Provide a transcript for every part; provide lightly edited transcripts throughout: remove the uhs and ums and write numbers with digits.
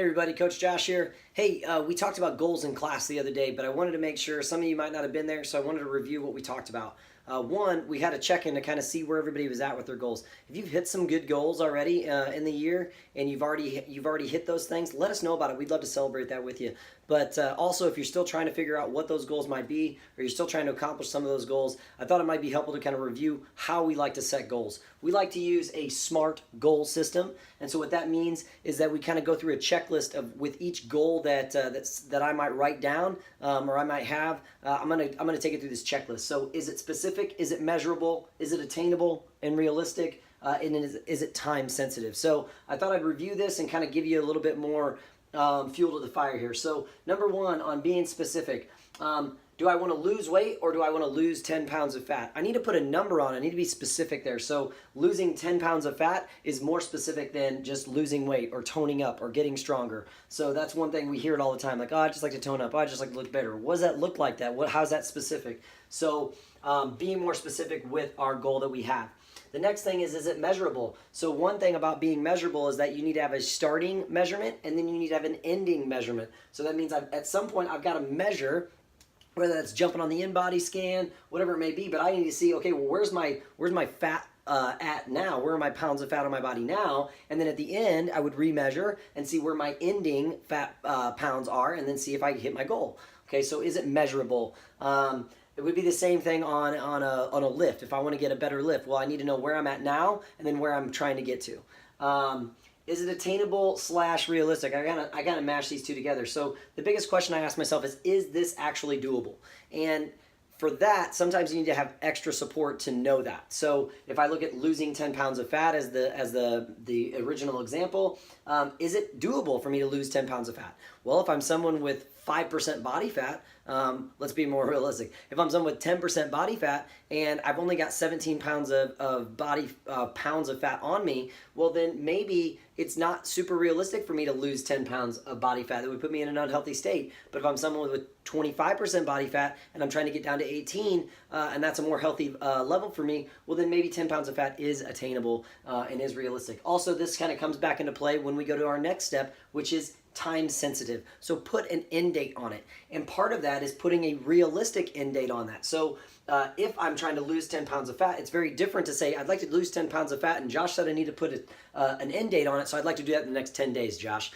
Everybody, Coach Josh here. Hey, we talked about goals in class the other day, but I wanted to make sure some of you might not have been there, so I wanted to review what we talked about. One, we had a check-in to kind of see where everybody was at with their goals. If you've hit some good goals already in the year and you've already hit those things, let us know about it. We'd love to celebrate that with you. But also, if you're still trying to figure out what those goals might be, or you're still trying to accomplish some of those goals, I thought it might be helpful to kind of review how we like to set goals. We like to use a SMART goal system, and so what that means is that we kind of go through a checklist of with each goal that I might write down or I might have. I'm gonna take it through this checklist. So, is it specific? Is it measurable? Is it attainable and realistic? And is it time sensitive? So I thought I'd review this and kind of give you a little bit more fuel to the fire here. So number one, on being specific, do I want to lose weight or do I want to lose 10 pounds of fat? I need to put a number on it. I need to be specific there. So losing 10 pounds of fat is more specific than just losing weight or toning up or getting stronger. So that's one thing we hear it all the time. Like, oh, I just like to tone up. Oh, I just like to look better. What does that look like that? How's that specific? So being more specific with our goal that we have. The next thing is it measurable? So one thing about being measurable is that you need to have a starting measurement and then you need to have an ending measurement. So that means at some point I've got to measure, whether that's jumping on the InBody scan, whatever it may be, but I need to see, okay, well, where's my fat at now? Where are my pounds of fat on my body now? And then at the end, I would remeasure and see where my ending fat pounds are and then see if I hit my goal. Okay, so is it measurable? It would be the same thing on a lift. If I want to get a better lift, well, I need to know where I'm at now and then where I'm trying to get to. Is it attainable / realistic? I gotta mash these two together. So the biggest question I ask myself is this actually doable? And for that, sometimes you need to have extra support to know that. So if I look at losing 10 pounds of fat as the original example, is it doable for me to lose 10 pounds of fat? Well, if I'm someone with 5% body fat, let's be more realistic. If I'm someone with 10% body fat and I've only got 17 pounds of pounds of fat on me, well then maybe it's not super realistic for me to lose 10 pounds of body fat. That would put me in an unhealthy state. But if I'm someone with 25% body fat and I'm trying to get down to 18 and that's a more healthy level for me, well then maybe 10 pounds of fat is attainable and is realistic. Also, this kind of comes back into play when we go to our next step, which is time sensitive. So put an end date on it. And part of that is putting a realistic end date on that. So if I'm trying to lose 10 pounds of fat, it's very different to say, I'd like to lose 10 pounds of fat, and Josh said I need to put an end date on it, so I'd like to do that in the next 10 days, Josh.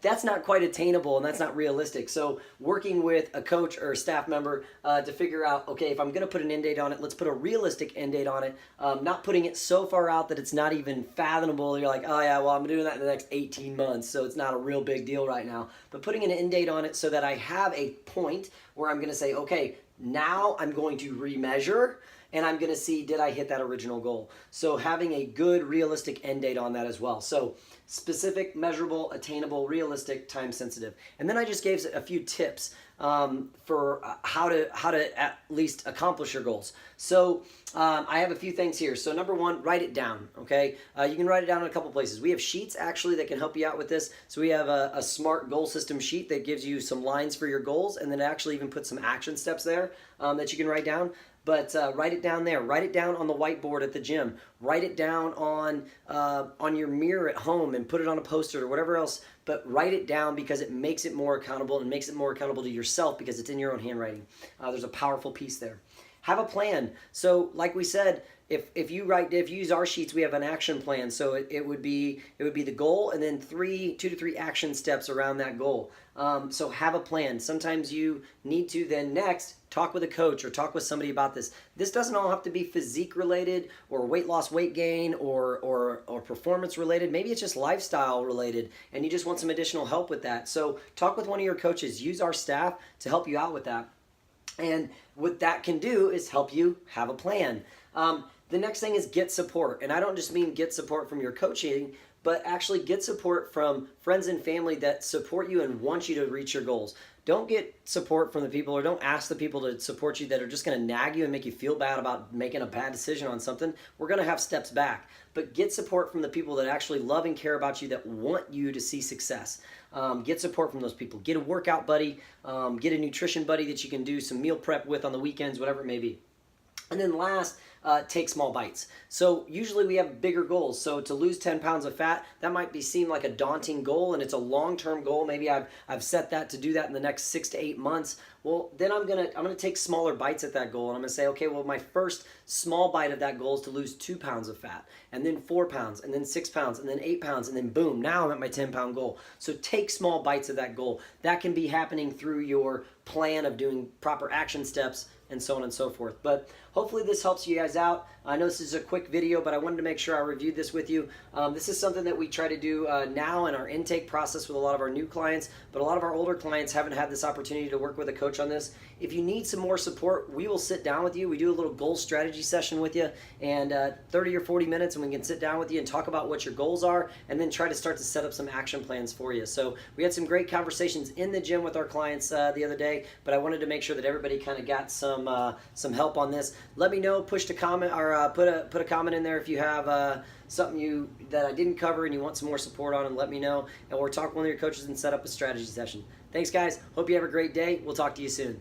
That's not quite attainable, and that's not realistic. So working with a coach or a staff member to figure out, okay, if I'm going to put an end date on it, let's put a realistic end date on it, not putting it so far out that it's not even fathomable. You're like, oh yeah, well, I'm doing that in the next 18 months, so it's not a real big deal right now. But putting an end date on it so that I have a point where I'm going to say, okay, now I'm going to remeasure and I'm going to see, did I hit that original goal? So having a good realistic end date on that as well. So specific, measurable, attainable, realistic, time sensitive. And then I just gave a few tips for how to at least accomplish your goals. So I have a few things here. So number one, write it down, okay? You can write it down in a couple places. We have sheets actually that can help you out with this. So we have a SMART goal system sheet that gives you some lines for your goals and then actually even put some action steps there that you can write down. But write it down there. Write it down on the whiteboard at the gym. Write it down on your mirror at home and put it on a poster or whatever else. But write it down because it makes it more accountable and makes it more accountable to yourself because it's in your own handwriting. There's a powerful piece there. Have a plan. So like we said, if you use our sheets, we have an action plan. So it would be the goal and then 2 to 3 action steps around that goal. So have a plan. Sometimes you need to then next talk with a coach or talk with somebody about this. This doesn't all have to be physique related or weight loss, weight gain or performance related. Maybe it's just lifestyle related and you just want some additional help with that. So talk with one of your coaches. Use our staff to help you out with that. And what that can do is help you have a plan. The next thing is get support. And I don't just mean get support from your coaching, but actually get support from friends and family that support you and want you to reach your goals. Don't get support from the people or don't ask the people to support you that are just going to nag you and make you feel bad about making a bad decision on something. We're going to have steps back. But get support from the people that actually love and care about you, that want you to see success. Get support from those people. Get a workout buddy. Get a nutrition buddy that you can do some meal prep with on the weekends, whatever it may be. And then last, take small bites. So usually we have bigger goals. So to lose 10 pounds of fat, that might seem like a daunting goal, and it's a long-term goal. Maybe I've set that to do that in the next 6 to 8 months. Well, then I'm gonna take smaller bites at that goal, and I'm gonna say, okay, well, my first small bite of that goal is to lose 2 pounds of fat, and then 4 pounds, and then 6 pounds, and then 8 pounds, and then boom, now I'm at my 10-pound goal. So take small bites of that goal. That can be happening through your plan of doing proper action steps and so on and so forth. But hopefully this helps you guys out. I know this is a quick video, but I wanted to make sure I reviewed this with you. This is something that we try to do now in our intake process with a lot of our new clients, but a lot of our older clients haven't had this opportunity to work with a coach on this. If you need some more support, we will sit down with you. We do a little goal strategy session with you, and 30 or 40 minutes, and we can sit down with you and talk about what your goals are, and then try to start to set up some action plans for you. So we had some great conversations in the gym with our clients the other day, but I wanted to make sure that everybody kind of got some help on this. Let me know, push a comment, or put a comment in there if you have something that I didn't cover and you want some more support on, and let me know, and we'll talk with one of your coaches and set up a strategy session. Thanks, guys. Hope you have a great day. We'll talk to you soon.